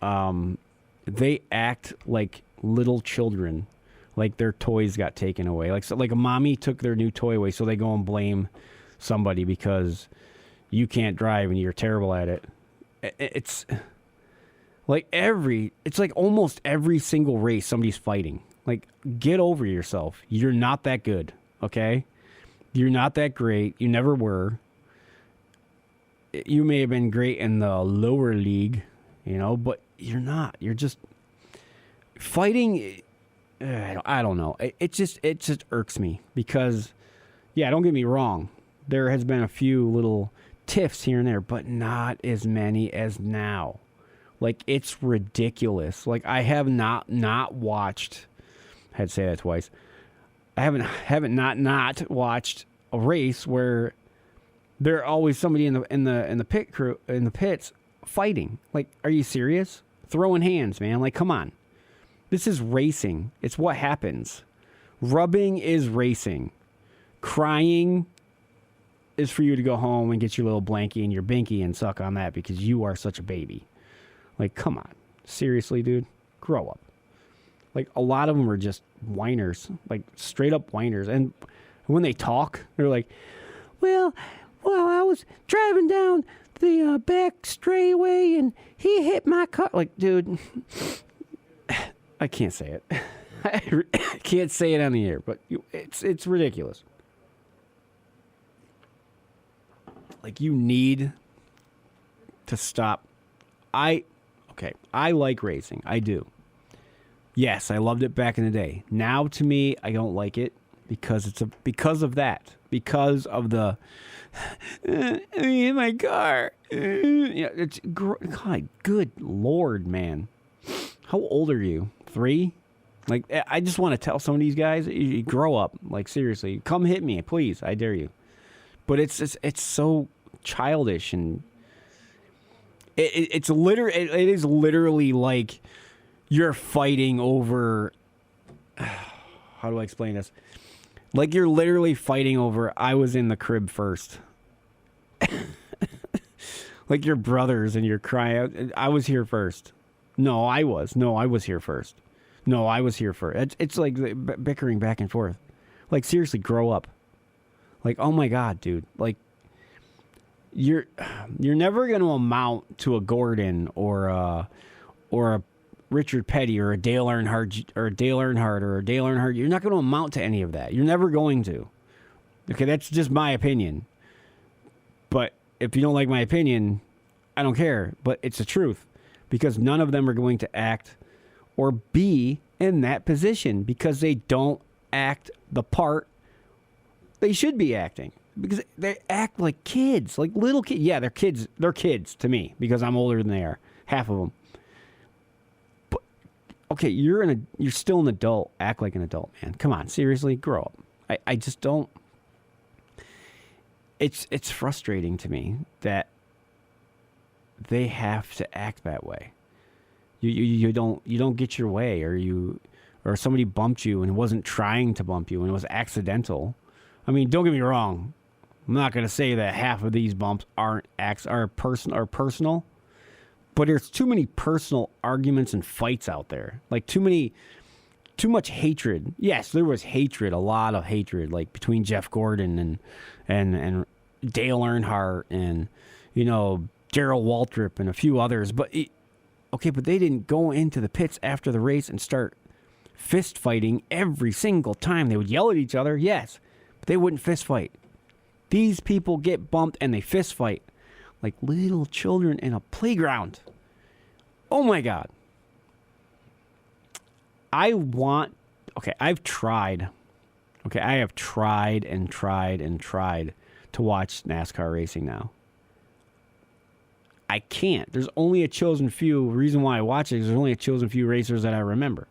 they act like little children, like their toys got taken away. Like a mommy took their new toy away, so they go and blame somebody because you can't drive and you're terrible at it. It's like almost every single race somebody's fighting. Like, get over yourself. You're not that good, okay? You're not that great. You never were. You may have been great in the lower league, but you're not. You're just fighting. I don't know. It just irks me because, yeah, don't get me wrong. There has been a few little tiffs here and there, but not as many as now. Like, it's ridiculous. Like, I have not watched. I had to say that twice. I haven't not watched a race where there's always somebody in the pit crew in the pits fighting. Like, are you serious? Throwing hands, man. Like, come on. This is racing. It's what happens. Rubbing is racing. Crying is for you to go home and get your little blankie and your binky and suck on that because you are such a baby. Like, come on. Seriously, dude? Grow up. Like, a lot of them are just whiners. Like, straight up whiners. And when they talk, they're like, well, I was driving down the back straightaway and he hit my car. Like, dude, I can't say it. I can't say it on the air, but it's ridiculous. Like, you need to stop. I like racing. I do. Yes, I loved it back in the day. Now, to me, I don't like it because of that. Because of the in my car. It's God, good Lord, man. How old are you? 3? Like, I just want to tell some of these guys, you grow up. Like, seriously, come hit me, please. I dare you. But it's so childish, and it is literally like you're fighting over how do I explain this? Like you're literally fighting over, I was in the crib first. Like your brothers and you're crying, I was here first. No, I was. No, I was here first. No, I was here first. It's like bickering back and forth. Like, seriously, grow up. Like, oh my God, dude. Like, you're never going to amount to a Gordon or a Richard Petty or a Dale Earnhardt or a Dale Earnhardt. You're not going to amount to any of that. You're never going to. Okay, that's just my opinion. But if you don't like my opinion, I don't care. But it's the truth. Because none of them are going to act or be in that position because they don't act the part they should be acting. Because they act like kids, like little kids. Yeah, they're kids. They're kids to me because I'm older than they are, half of them. But okay, you're still an adult. Act like an adult, man. Come on, seriously, grow up. I just don't. It's frustrating to me that they have to act that way. You don't get your way, or somebody bumped you and wasn't trying to bump you and it was accidental. I mean, don't get me wrong. I'm not going to say that half of these bumps are personal, but there's too many personal arguments and fights out there. Like too much hatred. Yes, there was hatred, a lot of hatred, like between Jeff Gordon and Dale Earnhardt and Darrell Waltrip and a few others. But but they didn't go into the pits after the race and start fist fighting every single time. They would yell at each other, yes, but they wouldn't fist fight. These people get bumped and they fist fight like little children in a playground. Oh my God. I have tried and tried to watch NASCAR racing now. I can't. There's only a chosen few. Reason why I watch it is there's only a chosen few racers that I remember.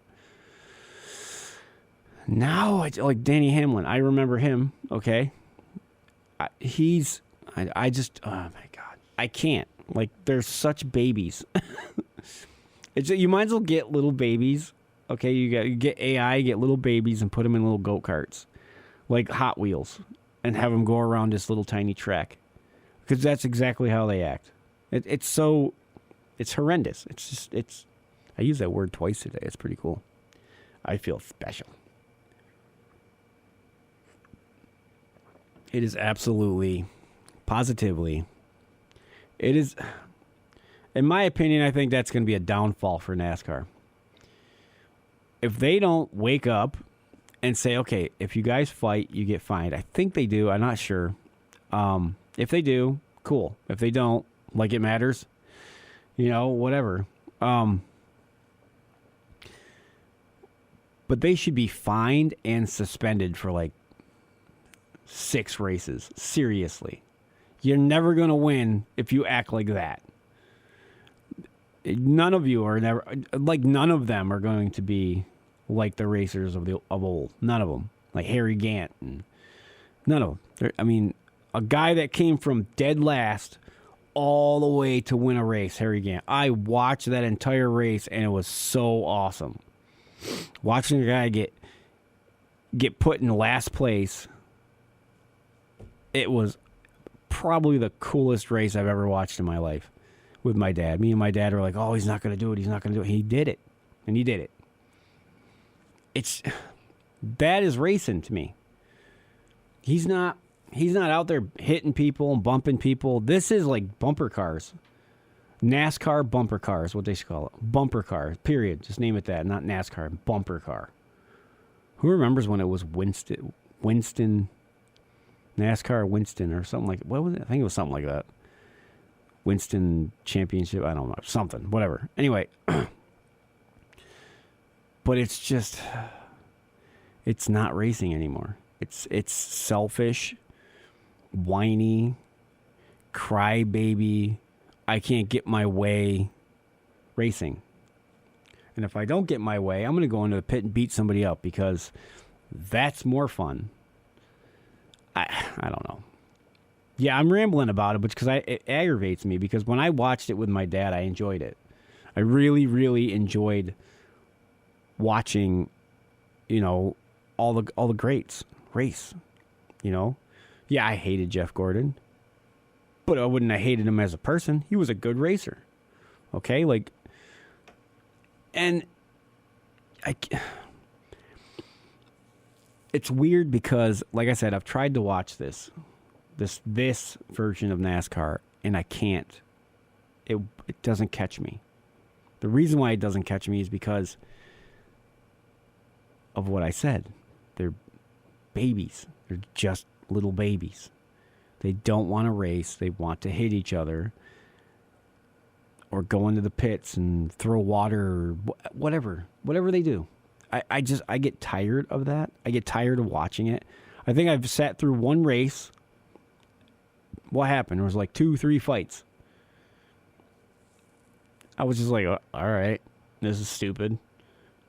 Now, like Danny Hamlin, I remember him. Okay, I just, oh my God, I can't. Like, they're such babies. You might as well get little babies. Okay, you get AI, get little babies, and put them in little go karts, like Hot Wheels, and have them go around this little tiny track, because that's exactly how they act. It's horrendous. I use that word twice today. It's pretty cool. I feel special. It is absolutely, positively, it is, in my opinion, I think that's going to be a downfall for NASCAR. If they don't wake up and say, okay, if you guys fight, you get fined. I think they do. I'm not sure. If they do, cool. If they don't, like it matters, whatever. But they should be fined and suspended for like 6 races. Seriously. You're never going to win if you act like that. None of them are going to be like the racers of old. None of them. Like Harry Gant. And none of them. I mean, a guy that came from dead last all the way to win a race, Harry Gant. I watched that entire race, and it was so awesome. Watching a guy get put in last place, it was probably the coolest race I've ever watched in my life with my dad. Me and my dad were like, oh, he's not going to do it. He's not going to do it. He did it, and he did it. That is racing to me. He's not out there hitting people and bumping people. This is like bumper cars. NASCAR bumper cars, what they should call it. Bumper car, period. Just name it that, not NASCAR, bumper car. Who remembers when it was Winston, NASCAR Winston or something like that? What was it? I think it was something like that. Winston Championship, I don't know, something, whatever. Anyway, but it's not racing anymore. It's selfish, whiny, crybaby, I can't get my way racing. And if I don't get my way, I'm going to go into the pit and beat somebody up because that's more fun. I don't know. Yeah, I'm rambling about it, but because it aggravates me because when I watched it with my dad, I enjoyed it. I really, really enjoyed watching, all the greats race. You know, yeah, I hated Jeff Gordon, but I wouldn't have hated him as a person. He was a good racer. Okay, like, and it's weird because, like I said, I've tried to watch this version of NASCAR, and I can't. It doesn't catch me. The reason why it doesn't catch me is because of what I said. They're babies. They're just little babies. They don't want to race. They want to hit each other or go into the pits and throw water or whatever they do. I get tired of that. I get tired of watching it. I think I've sat through one race. What happened? There was like 2-3 fights. I was just like, all right, this is stupid.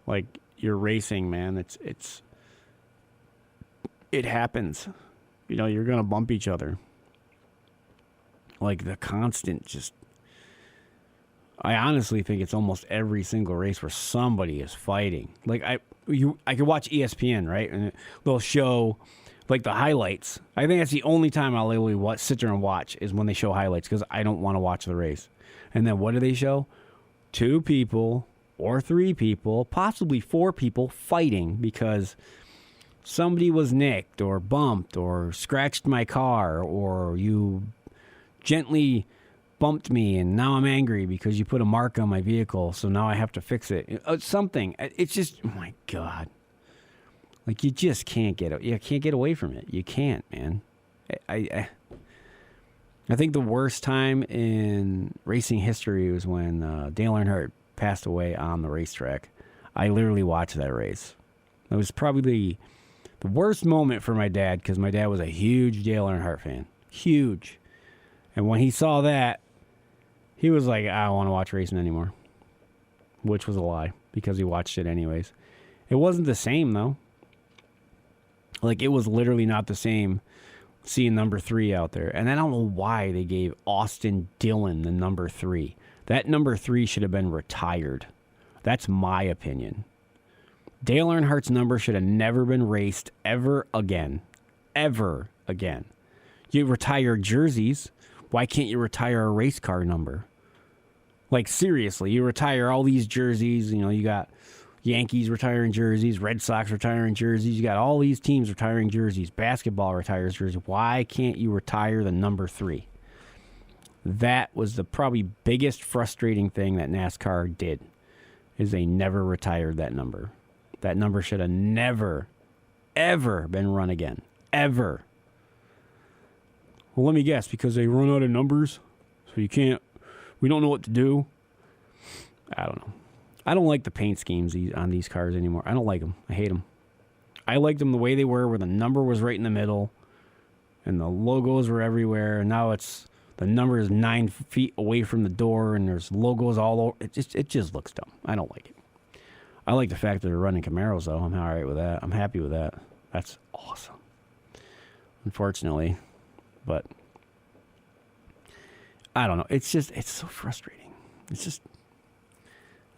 Like, you're racing, man. It happens. You know, you're going to bump each other. Like, the constant just... I honestly think it's almost every single race where somebody is fighting. Like, I could watch ESPN, right? And they'll show, like, the highlights. I think that's the only time I'll literally sit there and watch is when they show highlights because I don't want to watch the race. And then what do they show? 2 people or 3 people, possibly 4 people fighting because somebody was nicked or bumped or scratched my car or you gently bumped me and now I'm angry because you put a mark on my vehicle, so now I have to fix it. Something. It's just, oh my God. Like, you just can't get away from it. You can't, man. I think the worst time in racing history was when Dale Earnhardt passed away on the racetrack. I literally watched that race. It was probably the worst moment for my dad because my dad was a huge Dale Earnhardt fan. Huge. And when he saw that, he was like, I don't want to watch racing anymore. Which was a lie because he watched it anyways. It wasn't the same, though. Like, it was literally not the same seeing number 3 out there. And I don't know why they gave Austin Dillon the number 3. That number 3 should have been retired. That's my opinion. Dale Earnhardt's number should have never been raced ever again. Ever again. You retire jerseys. Why can't you retire a race car number? Like, seriously, you retire all these jerseys. You know, you got Yankees retiring jerseys, Red Sox retiring jerseys. You got all these teams retiring jerseys. Basketball retires jerseys. Why can't you retire the number 3? That was the probably biggest frustrating thing that NASCAR did, is they never retired that number. That number should have never, ever been run again. Ever. Well, let me guess, because they run out of numbers, so we don't know what to do. I don't know. I don't like the paint schemes on these cars anymore. I don't like them. I hate them. I liked them the way they were, where the number was right in the middle, and the logos were everywhere, and now the number is 9 feet away from the door, and there's logos all over. It just looks dumb. I don't like it. I like the fact that they're running Camaros, though. I'm all right with that. I'm happy with that. That's awesome. Unfortunately. But I don't know. It's so frustrating. It's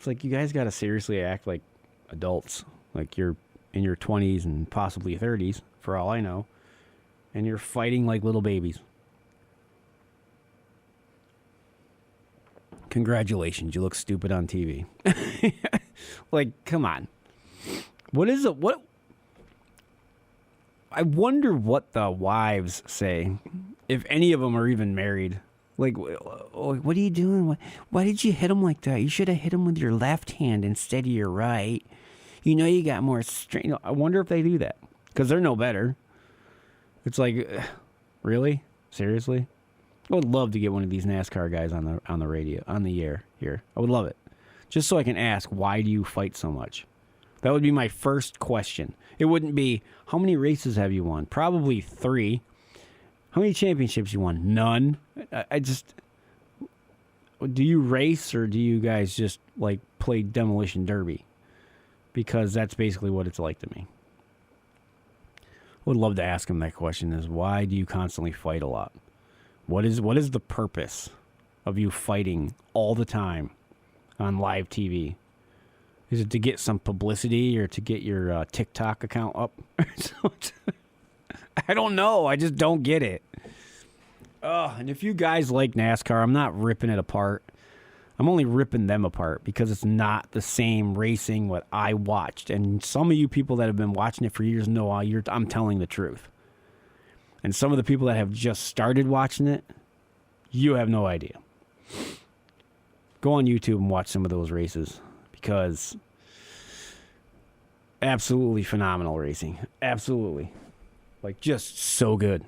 like you guys got to seriously act like adults. Like you're in your 20s and possibly 30s, for all I know. And you're fighting like little babies. Congratulations, you look stupid on TV. Like, come on. What is it? What? I wonder what the wives say, if any of them are even married. Like, what are you doing? Why did you hit him like that? You should have hit him with your left hand instead of your right. You know you got more strength. I wonder if they do that, because they're no better. It's like, really? Seriously? I would love to get one of these NASCAR guys on the radio, on the air here. I would love it. Just so I can ask, why do you fight so much? That would be my first question. It wouldn't be, how many races have you won? Probably 3. How many championships you won? None. I just... Do you race, or do you guys just, like, play demolition derby? Because that's basically what it's like to me. I would love to ask him that question, is why do you constantly fight a lot? What is the purpose of you fighting all the time on live TV? Is it to get some publicity or to get your TikTok account up? I don't know. I just don't get it. And if you guys like NASCAR, I'm not ripping it apart. I'm only ripping them apart because it's not the same racing what I watched. And some of you people that have been watching it for years know I'm telling the truth. And some of the people that have just started watching it, you have no idea. Go on YouTube and watch some of those races because absolutely phenomenal racing. Absolutely. Like, just so good.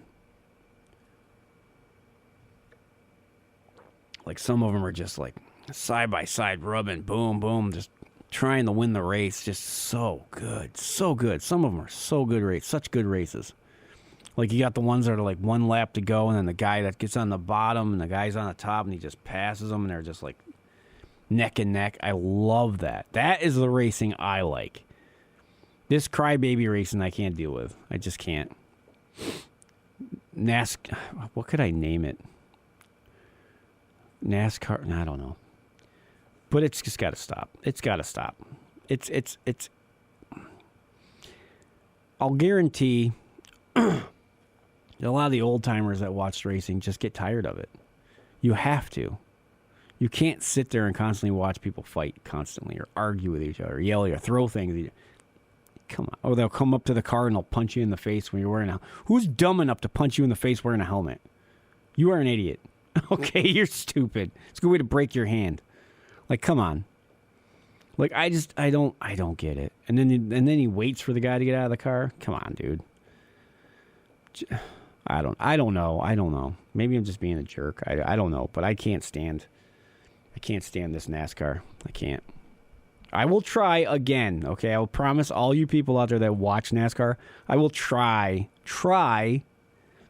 Like, some of them are just like side by side rubbing, boom, boom, just trying to win the race. Just so good. So good. Some of them are so good races. Such good races. Like, you got the ones that are like one lap to go, and then the guy that gets on the bottom, and the guy's on the top, and he just passes them, and they're just like neck and neck. I love that. That is the racing I like. This crybaby racing I can't deal with. I just can't. What could I name it? NASCAR, I don't know. But it's just got to stop. It's got to stop. It's I'll guarantee a lot of the old timers that watch racing just get tired of it. You have to. You can't sit there and constantly watch people fight constantly or argue with each other, or yell or throw things at each other. Come on. Or they'll come up to the car and they'll punch you in the face when you're wearing a... Who's dumb enough to punch you in the face wearing a helmet? You are an idiot. Okay, you're stupid. It's a good way to break your hand. Like, come on. Like, I don't get it. And then he waits for the guy to get out of the car. Come on, dude. I don't know. Maybe I'm just being a jerk. I don't know, but I can't stand this NASCAR. I can't. I will try again, okay? I will promise all you people out there that watch NASCAR, I will try,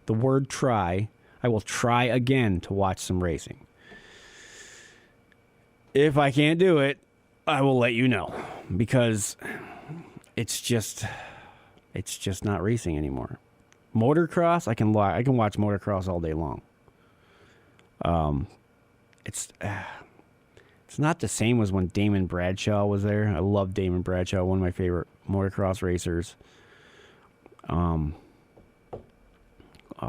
the word try, I will try again to watch some racing. If I can't do it, I will let you know, because it's just not racing anymore. Motocross, I can watch motocross all day long. It's not the same as when Damon Bradshaw was there. I love Damon Bradshaw, one of my favorite motocross racers.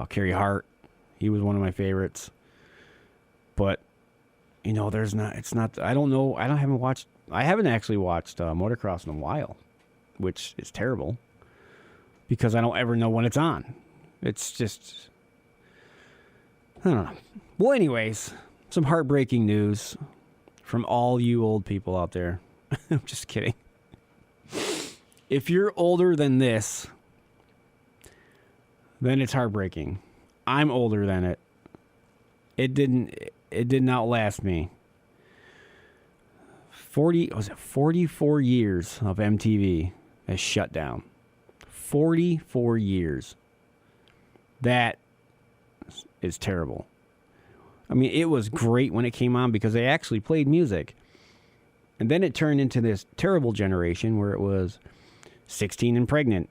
Kerry Hart, he was one of my favorites. But, I haven't actually watched motocross in a while, which is terrible, because I don't ever know when it's on. It's just, I don't know. Well, anyways, some heartbreaking news from all you old people out there. I'm just kidding. If you're older than this, then it's heartbreaking. I'm older than it. It didn't outlast me. 44 years of MTV has shut down. 44 years. That is terrible. I mean, it was great when it came on because they actually played music. And then it turned into this terrible generation where it was 16 and Pregnant.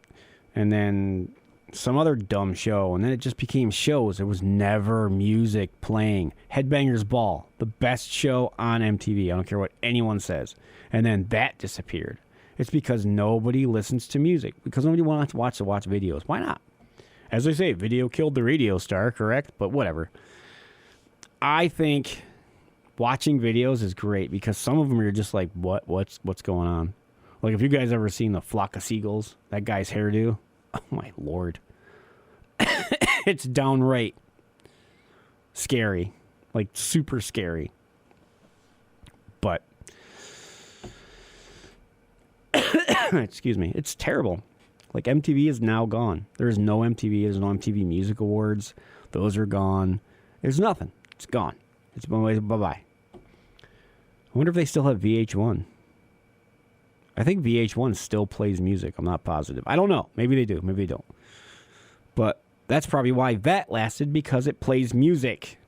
And then some other dumb show. And then it just became shows. There was never music playing. Headbangers Ball, the best show on MTV. I don't care what anyone says. And then that disappeared. It's because nobody listens to music. Because nobody wants to watch videos. Why not? As they say, video killed the radio star, correct? But whatever. I think watching videos is great because some of them you're just like, what's going on? Like, if you guys ever seen the Flock of Seagulls, that guy's hairdo, oh my Lord. It's downright scary. Like, super scary. But, excuse me, it's terrible. Like, MTV is now gone. There is no MTV. There's no MTV Music Awards. Those are gone. There's nothing. It's gone. It's bye-bye. I wonder if they still have VH1. I think VH1 still plays music. I'm not positive. I don't know. Maybe they do. Maybe they don't. But that's probably why that lasted, because it plays music.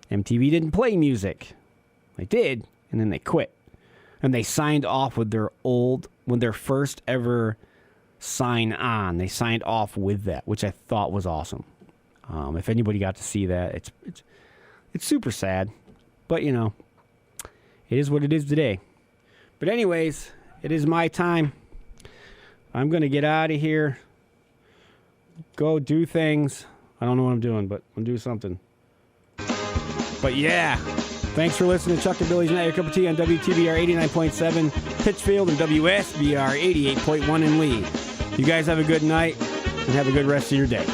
MTV didn't play music. They did, and then they quit. And they signed off with when their first ever sign on, they signed off with that, which I thought was awesome. If anybody got to see that, it's super sad. But, it is what it is today. But anyways, it is my time. I'm going to get out of here. Go do things. I don't know what I'm doing, but I'm do something. But yeah, thanks for listening to Chuck and Billy's Night Your Cup of Tea on WTBR 89.7 Pittsfield and WSBR 88.1 in Lee. You guys have a good night and have a good rest of your day.